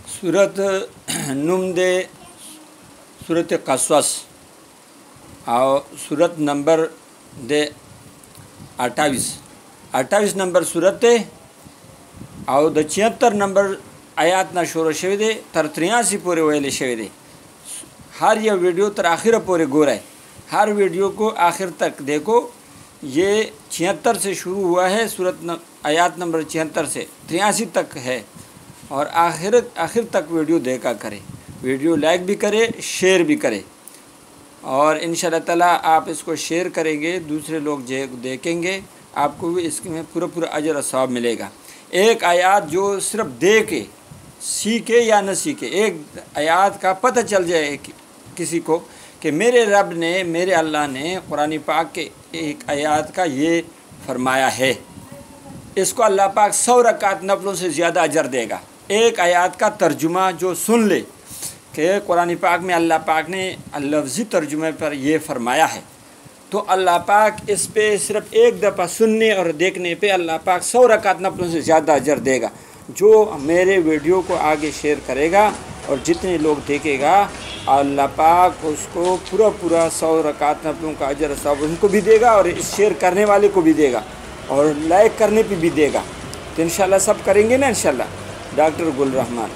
सूरत नुम दे सूरत कस्वस और सूरत नंबर दे 28 नंबर सूरत है और द 76 नंबर आयात ना शुरू शवे दे तर 83 पूरे वेले शवे दे। हर यह वीडियो तर आखिर पूरे गोरा है, हर वीडियो को आखिर तक देखो। ये 76 से शुरू हुआ है, सूरत आयात नंबर 76 से 83 तक है और आखिर तक वीडियो देखा करे, वीडियो लाइक भी करे, शेयर भी करे और इंशाअल्लाह ताला आप इसको शेयर करेंगे, दूसरे लोग देखेंगे, आपको भी इसमें पूरा अजर और सवाब मिलेगा। एक आयत जो सिर्फ दे के सीखे या न सीखे, एक आयत का पता चल जाए किसी को कि मेरे रब ने, मेरे अल्लाह ने कुरान पाक के एक आयत का ये फरमाया है, इसको अल्लाह पाक 100 रकात नफलों से ज़्यादा अजर देगा। एक आयत का तर्जुमा जो सुन ले कि कुरान पाक में अल्लाह पाक ने लफ्ज़ी तर्जुमे पर ये फरमाया है, तो अल्लाह पाक इस पे सिर्फ एक दफ़ा सुनने और देखने पे अल्लाह पाक 100 रकात नफलों से ज़्यादा अजर देगा। जो मेरे वीडियो को आगे शेयर करेगा और जितने लोग देखेगा, अल्लाह पाक उसको पूरा 100 रकात नफलों का अजर सब उनको भी देगा और इस शेयर करने वाले को भी देगा और लाइक करने पे भी देगा। तो इंशाल्लाह सब करेंगे ना इंशाल्लाह। डॉक्टर गुल रहमान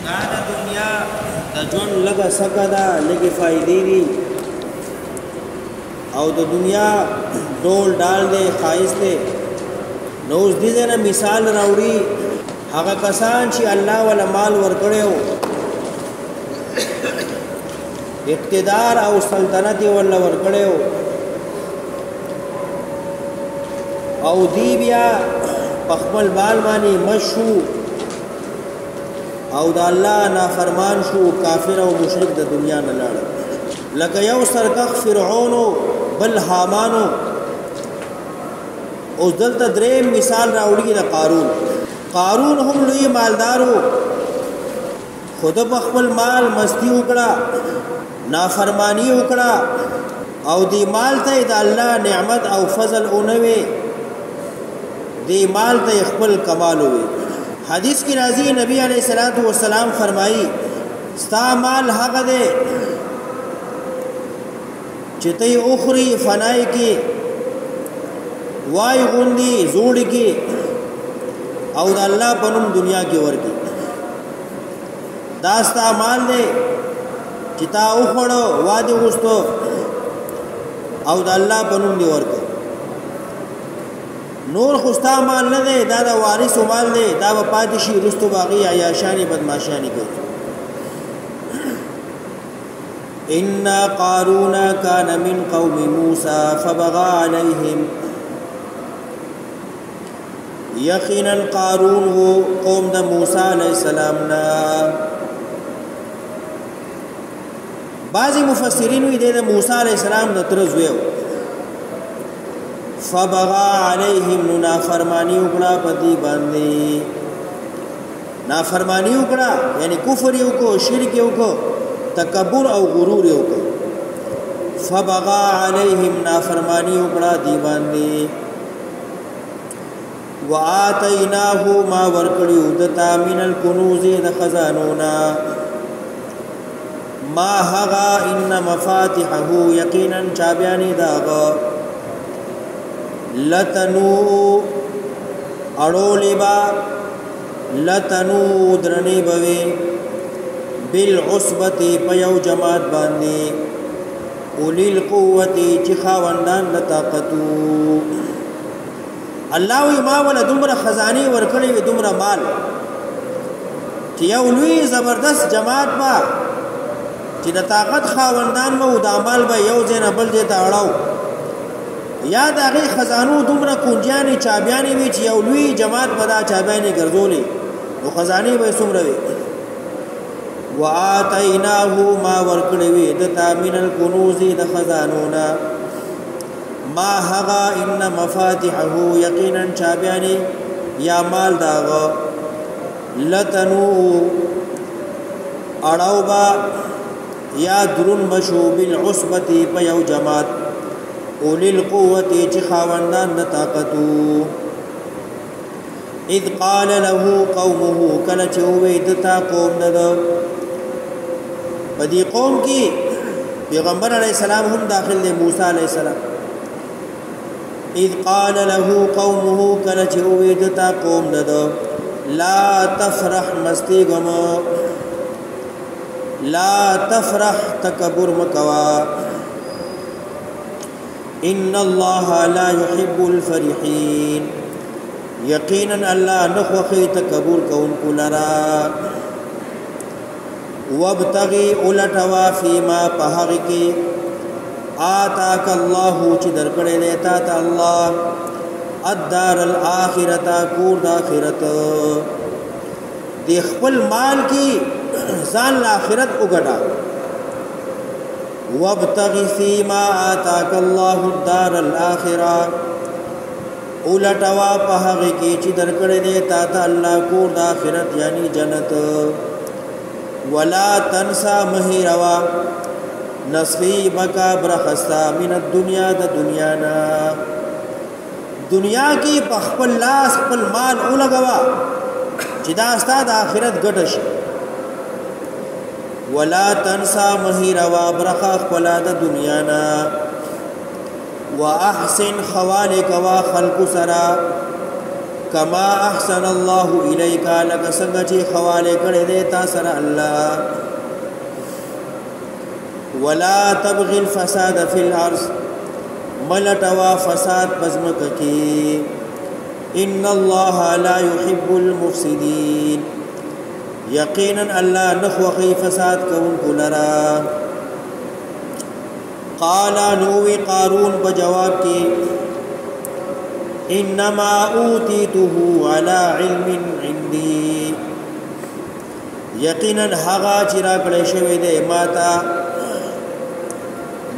दुनिया तजन लगा सकदा लेके फ़ायदे दी और तो दुनिया डोल डाल दे ख़ाइस दे नौज दीजे ना मिसाल राउड़ी हागा कसान ची अल्लाह वाला माल वर्कड़े हो इक़्तिदार और सल्तनती वाला वर्कड़े हो और दीबिया पखमल बाल मानी मशहू और अल्लाह नाफरमान शू काफिर और मुशरिक द दुनिया न लड़ लग यौ सरकख फ़िरऔनो बल हामानो उस दल तद्रेम मिसाल राउड़ी द कारून हम लुई मालदारो खुद बखबल माल मस्ती उकड़ा नाफरमानी उकड़ा और दी माल तय द अल्लाह नेमत और फजल उनवे दी माल तय अखबल कमाल हुए। हदीस की राजी नबी अलैहिस्सलातु वस्सलाम फरमाई स्ता माल हक दे चितई उखरी फनाई की वाई गुंदी जोड़ की और अल्लाह पनुम दुनिया की वर की दास्ता माल दे चिता उखड़ो वादे गुस्तो और अल्लाह पनुम दी वर की नूर खुस्ता माल न दे दादा वारिस माल दे दावा पादिशी रुस्तु बागी आयाशानी बदमाशानी को। इन्ना कारूना कान मिन कौमी मूसा फबगा अलैहिम यकीनन कारून वो कौम द मूसा अलैहिस्सलाम ना। बाज़ी मुफस्सिरीन हुई दे मूसा अलैहिस्सलाम न तरज़ हुए फबगा अलैहिम नाफरमानी उकड़ा पति बांधे नाफरमानी उकड़ा यानी कुफर को शिरक को तकब्बुर और गुरूर को फबगा अलैहिम नाफरमानी उकड़ा दी बांधे व आतैनाहु मा वर्कड़ी उदता मिनल कुनूज़े द खजानोना मा हगा इन्न मफातिहहु यकीनन चाबियानी दागा लतनू अड़ोलेबा लतनू द्रने बवे बिल उसबती पयौ जमात बांधे उलिल कुव्वती चिखावंदान लताकतू। अल्लाह इमा वाला दुमरा खजानी वर्कड़े वे दुमरा माल चियौलवी ज़बरदस्त जमात बा चिन ताकत खावंदान में उदामाल बा यौ जेना बल जेता अड़ाओ याद आगे खजानू दुमरा कुंजियानी चाबियानी भी चियौलवी जमात बदा चाबियानी गर्दोले वो खजानी वे सुमरवे व आतैनाहु मा वर्कड़े वे दता मिनल कुनूज़ी द खजानोना मा हगा इन्न मफातिहहु यकीनन चाबियानी या माल दागा लतनू अड़ाउबा या दुरुन बशो बिल उसबती पयौ जमात उलिल कुव्वती चिखावंदान द ताकतू اذ قال له قومه کله چې وې دتا قوم دغه په دې قوم کې پیغمبر علیہ السلام هم داخل دی موسی علیہ السلام اذ قال له قومه کله چې وې دتا قوم دغه لا تفرح مستیګم لا تفرح تکبر مکوا ان الله لا يحب الفرحين یقینا الله نخوخی تکبر کونکو لرا وابتغي اولټوا فيما پهغه کې آتاک الله چې درکړې لیتا ته الله الدار الاخرته کور د اخرت د خپل مال کې ځان ل اخرت وګټا وابتغي فيما آتاك الله الدار الاخره اولټوا په هغه کې چې درکړې دې تا ته الله کور د اخرت یعنی جنت ولا تنسى مهروا نصيبك برخصا من الدنيا د دنیا نا دنیا کې په خپل لاس خپل مال اولګوا چې دا ستاسو د اخرت ګټه شي ولا تنسى مهروا برخ خپل د دنیا نا واحسن خوالک وا خلق سرا کما احسن الله الیک لک څنګه چې خواله کړې دې تا سره الله ولا تبغي الفساد في الارض ملټوا فساد پزمک کی ان الله لا يحب المفسدين یقینا الله نخوخی فساد کوونکو لرا قال نووی قارون بجواب کی انما اوتیته على علم عندي یقینا هغه چې را کړی شوی دی ماته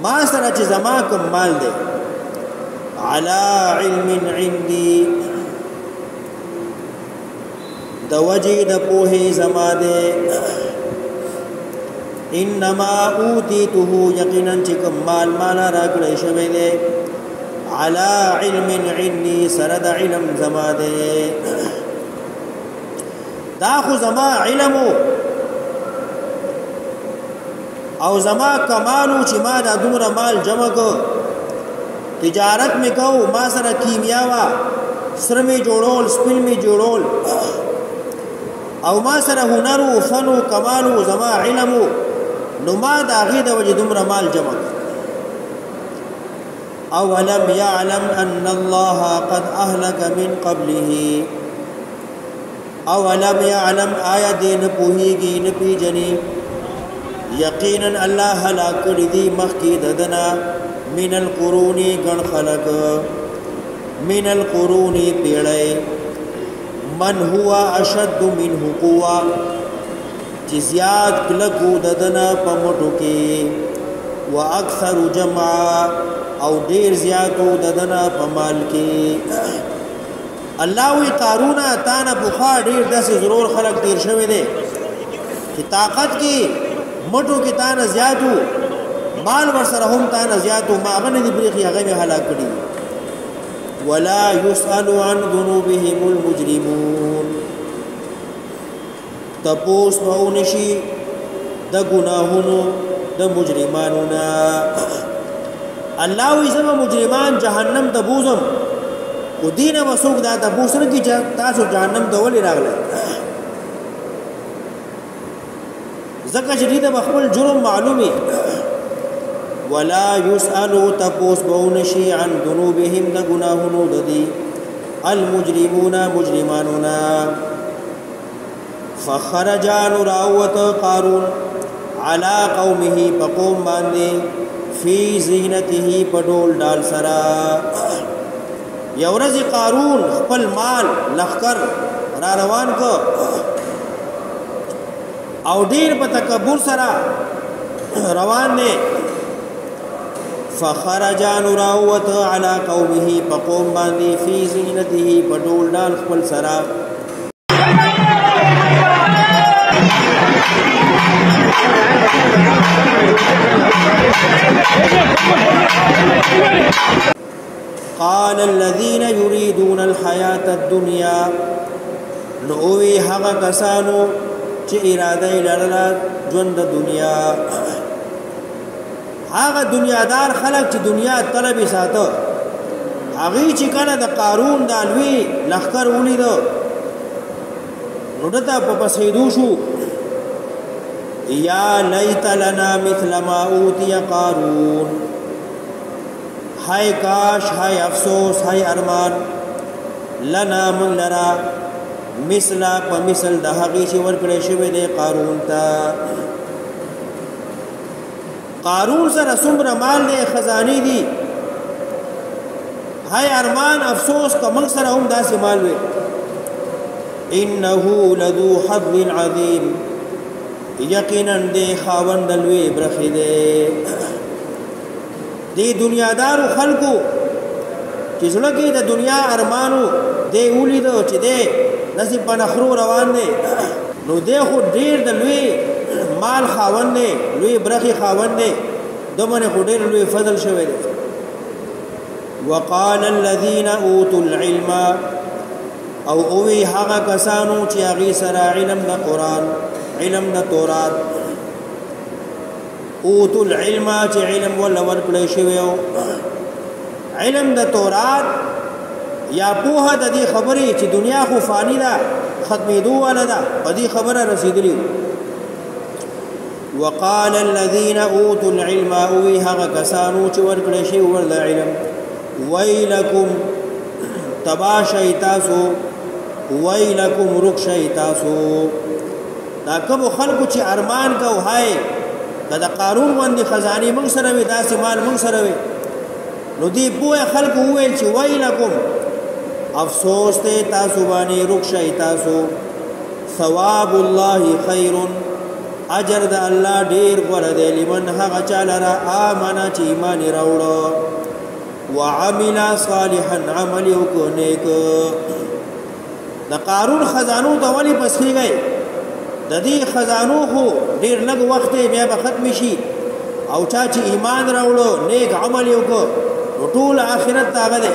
ما سره چې زما کوم مال دی على علم عندي د وجه د پوهې زما دی انما اوتیته یقینا چې کوم مال مالا را کړی شوی دی على علم عندي سره د علم زما دی دا خو زما علم او زما کمالو چې ما دا دومره مال جمع کو تجارت می کو ما سره کیمیا وا سره می جوړول سپین می جوړول او ما سره هنر او فن او کمال او زما علم نو ما دا غي د وجه دومره مال جمع او لم يعلم ان الله قد اهلك من قبله او لم يعلم آیات دین پوهیږي نه پیجنې یقینا الله هلاک کړي دي مخکې ددنا من القرون غن خلق من القرون پیړې من هو اشد منه قوه چې زیات کلکو ددنا پمټو کې واکثر جمع او ډیر زیاتو ددنا پمال کې الله وی قارون تانا بخا ډیر داسې ضرور خلق تیر شوی دی چې طاقت کې مټو کې تانا زیاتو مال ورسره هم تانا زیاتو ما غنه دی بریخي هغه به هلاک کړي ولا يسأل عن ذنوبهم المجرمون تپوس مونشي د ګناهونو د مجرمانو نا الله وی زما مجرمان جهنم ته بوزم او دینه وسوک دا تپوس نه کی تاسو جهنم ته ولې راغله زکه چې دې د خپل جرم معلومي ولا يسأل تپوس مونشي عن ذنوبهم د ګناهونو د دي المجرمون مجرماننا فخرج راوت قارون على قومه فقوم باندې في زینته پډول ډال سرا یورز قارون خپل مال لخر را روان کو او ډیر په تکبر سرا روان نه فخرج راوت على قومه فقوم باندې في زینته پډول ډال خپل سرا قال الذين يريدون الحياة الدنيا نو اوی هغه کسانو چې اراده یې لرله ژوند د دنیا هغه دنیادار خلک چې دنیا طلب یې ساته هغوی چې کله د قارون د لوی لښکر ولیده نو دته په پسېدو شو یا لیت لنا مثل ما اوتی قارون ہائے کاش ہائے افسوس ہائے ارمان لنا من لرا مثلا په مثل د هغې چې ورکړی شوی دی قارون ته قارون سره څومره مال دی خزانې دي هاي ارمان افسوس که موږ سره هم داسې مال وي انه لذو حظ عظیم یقینا دی خاوند لوی برخې دی دی دنیادارو خلکو چې زړه کې د دنیا ارمانو دی ولیدو چې دی نصیب په نخرو روان دی نو دی خو ډېر د لوی مال خاوند دی لوی برخې خاوند دی دمنه خو ډېر لوی فضل شوی دی وقال الذين اوتوا العلم او اوی هغه کسانو چې هغې سره علم د قرآن علم د تورات اوتوا العلم چې علم ولا ورکړی شوی علم د تورات یا پوهه د دې خبرې چې دنیا خو فانی ده ختمېدو والا ده په دې خبره رسېدلي وقال الذين اوتوا العلم اوی هغه کسانو چې ورکړی شوی ول د علم ویلکم تبا شی تاسو ویلکم رک شی تاسو دا کوم خلکو چې ارمان کو هاي دا قارون باندې خزانه موږ سره وي داسې مال موږ سره وي نو دی پوهه خلکو ویل چې ویلکم افسوس ته تاسو باندې رک شی تاسو ثواب الله خیر اجر د الله ډیر غوړه دی لمن هغه چاله را امنه چې ایمان راوړو وعمل صالحا عمل وکنیک د قارون خزانو ته ولی پسخی گئی د دې خزانو خو ډیر لږ وخت بیا به ختم شي او چا چې ایمان راوړو نیک عمل وکړو ټول آخرت تاغه ده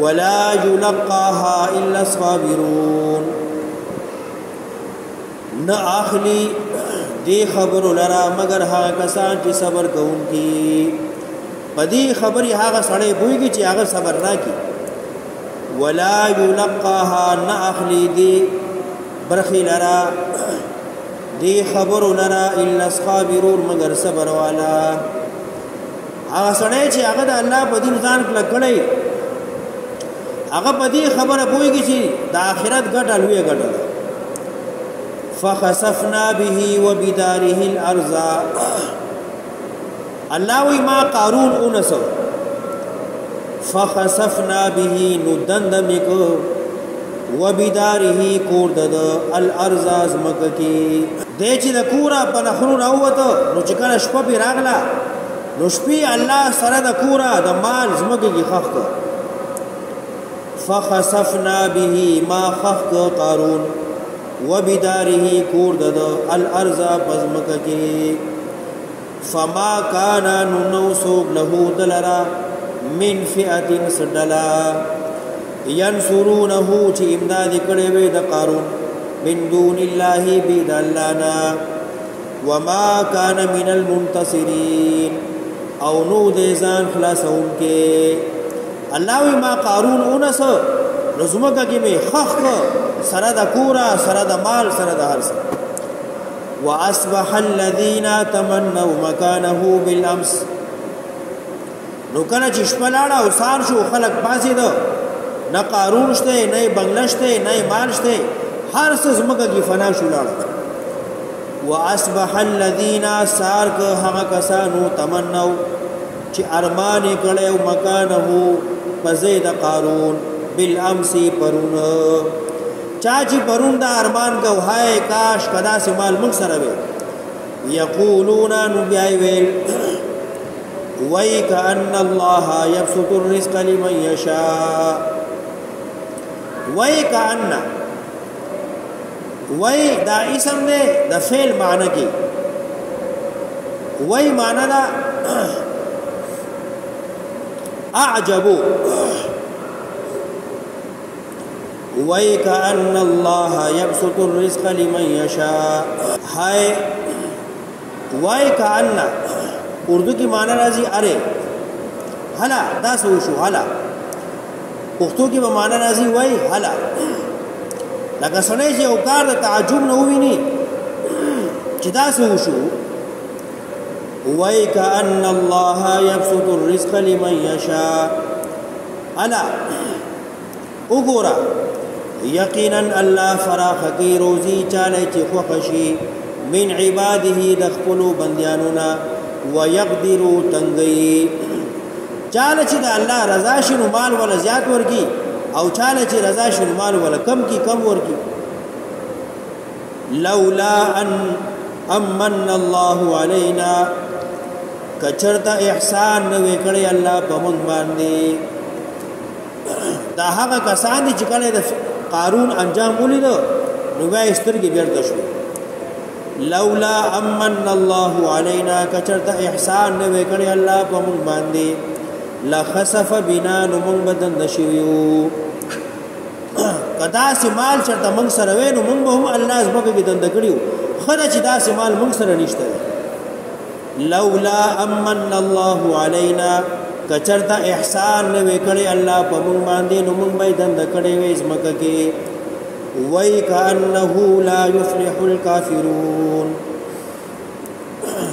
ولا يلقاها الا الصابرون نه اخلي دې خبر لرا مگر ها کسان چې صبر کوونکي پدې خبري هغه سړی بوئږي چې هغه صبر راکي ولا يلقاها ناخلي دي برخي لرا دي خبر لرا الا الصابرون مگر صبر والا هغه سړی چې هغه د الله په دین ځان کړی هغه پدې خبره بوئږي چې د آخرت ګټه لوی ګټه فخسفنا به وبداره الارض الله وی ما قارون اونسو فخسفنا به ندندمک وبداره کور دد الارض ازمککی د چې د کورا په نخرو راوته نو چې کله شپه به راغله نو شپې الله سره د کورا د مال زمککی خخک فخسفنا به ما خخک قارون وبداره کور دد الارض ازمککی فما كان نوسوق له دلرا من فئه صدلا ينصرونه چې امداد کړي وي د قارون من دون الله بيد اللهنا وما كان من المنتصرين او نو دې ځان خلاصون کې الله ما قارون اونس رزمګه کې می خخ سره د کورا سره د مال سره د هرڅ واصبح الذين تمنوا مكانه بالامس نو کله چې شپه لاړه او سار شو خلک پاسې ده نه قارون شته نه بنگله شته نه مال شته هر څه زمګه کې فنا شو لاړه واصبح الذين سار که هغه کسانو تمنوا چې ارمان کړي او مکانه پزید قارون بالامس پرون چاچی پرون دا ارمان کو هاي کاش کدا سے مال من سره وي یقولون نبیای ویل وای کأن الله يبسط الرزق لمن يشاء وای کأن وای دا اسم دے دا فعل معنی کی وای معنی دا اعجبو وَيْكَأَنَّ اللَّهَ يَبْسُطُ الرِّزْقَ لِمَنْ يَشَاءُ. ہائے وَيْكَأَنَّ اردو کی معنی راضی ارے حلا دا سوشو حلا پختو کی معنی راضی وای حلا لکه سړی چې یو کار د تعجب نه وویني چې دا سوشو وَيْكَأَنَّ اللَّهَ يَبْسُطُ الرِّزْقَ لِمَنْ يَشَاءُ. الا وګورا یقینا الله فراخ کی روزی چاله چې خوښي من عباده د خپل بندیانونا ويقدر تنگي چاله چې د الله رضا شنو مال ولا زیات ورکی او چاله چې رضا شنو مال ولا کم کی کم ورکی. لولا ان امن الله علينا کچرتا احسان نو وکړي الله په مونږ باندې دا هغه کسان دي چې کله د قارون انجام ولید نو وای سترګې بیرته شو. لولا امن الله علينا کچرتا احسان نو وکړي الله په مونږ باندې لخسف بنا نو مونږ بدن نشویو کدا سمال چرته مونږ سره وې نو مونږ هم الله زبګه کې دند کړیو خدای چې دا سمال مونږ سره نشته. لولا امن الله علينا کچرتا احسان نو وکړي الله په مونږ باندې نو مونږ به دند کړي وې زمکه کې. وَيْكَأَنَّهُ لَا يُفْلِحُ الْكَافِرُونَ.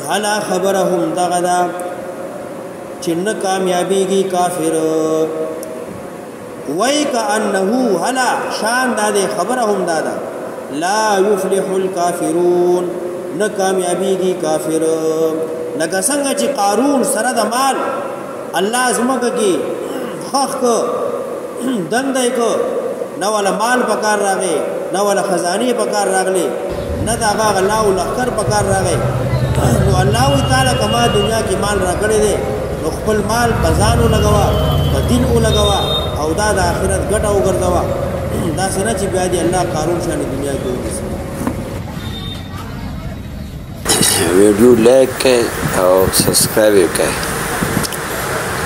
حالا خبرهم دغدا چن کامیابی کی کافر. وَيْكَأَنَّهُ حالا شان دادے خبرهم دادا لا يفلح الكافرون نہ کامیابی کی کافر. لکه څنګه چې قارون سره د مال الله زمکه کې خخ کو دندای کو نہ والا مال پکار راغے نہ والا خزانی پکار راغلے نہ داغا اللہ لخر پکار راغے نو اللہ تعالی کما دنیا کی مال را کړی دے نو خپل مال بزانو لگوا بدین او لگوا او دا د آخرت ګټه وګرځوا دا سره چې بیا دی الله قارون شان دنیا کې وځي. ویڈیو لائک کریں اور سبسکرائب کریں.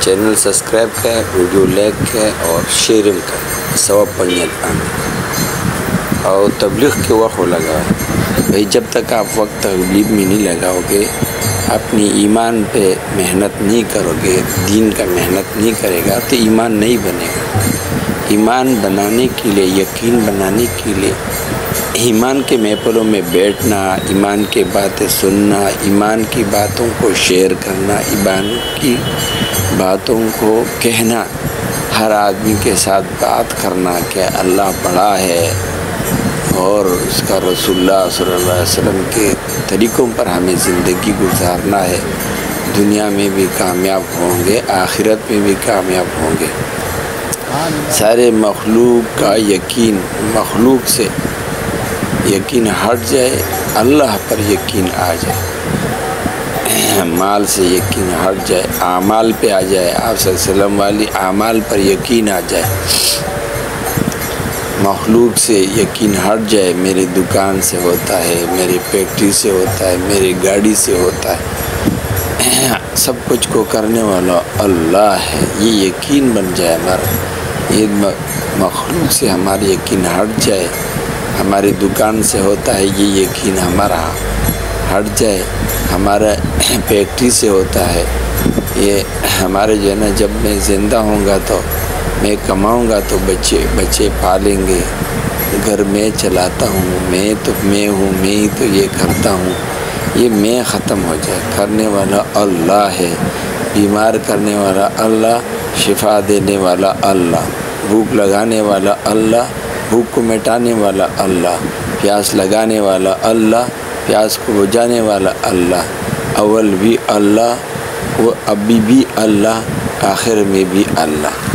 چینل سبسکرائب کریں, ویڈیو لائک کریں اور شیئر کریں. ثواب پڑھنے پانے اور تبلیغ کے وقت لگاؤ بھائی. جب تک آپ وقت تبلیغ میں نہیں لگاؤ گے, اپنی ایمان پہ محنت نہیں کرو گے, دین کا محنت نہیں کرے گا تو ایمان نہیں بنے گا. ایمان بنانے کے لیے, یقین بنانے کے لیے ایمان کے محفلوں میں بیٹھنا, ایمان کی باتیں سننا, ایمان کی باتوں کو شیئر کرنا, ایمان کی باتوں کو کہنا, ہر آدمی کے ساتھ بات کرنا کہ اللہ بڑا ہے اور اس کا رسول اللہ صلی اللہ علیہ وسلم کے طریقوں پر ہمیں زندگی گزارنا ہے. دنیا میں بھی کامیاب ہوں گے, آخرت میں بھی کامیاب ہوں گے. سارے مخلوق کا یقین, مخلوق سے یقین ہٹ جائے, اللہ پر یقین آ جائے, مال سے یقین ہٹ جائے, اعمال پہ آ جائے, آپ صلی اللہ علیہ وسلم والی اعمال پر یقین آ جائے, مخلوق سے یقین ہٹ جائے. میری دکان سے ہوتا ہے, میری فیکٹری سے ہوتا ہے, میری گاڑی سے ہوتا ہے, سب کچھ کو کرنے والا اللہ ہے, یہ یقین بن جائے ہمارا. یہ مخلوق سے ہماری یقین ہٹ جائے, ہماری دکان سے ہوتا ہے یہ یقین ہمارا ہٹ جائے, ہمارا فیکٹری سے ہوتا ہے یہ ہمارے جو ہے نا, جب میں زندہ ہوں گا تو میں کماؤں گا تو بچے پالیں گے, گھر میں چلاتا ہوں, میں ہوں, میں ہی تو یہ کرتا ہوں, یہ میں ختم ہو جائے. کرنے والا اللہ ہے, بیمار کرنے والا اللہ, شفا دینے والا اللہ, بھوک لگانے والا اللہ, بھوک کو مٹانے والا اللہ, پیاس لگانے والا اللہ, پیاس کو بجھانے والا اللہ. اول بھی اللہ, وہ ابھی بھی اللہ, آخر میں بھی اللہ.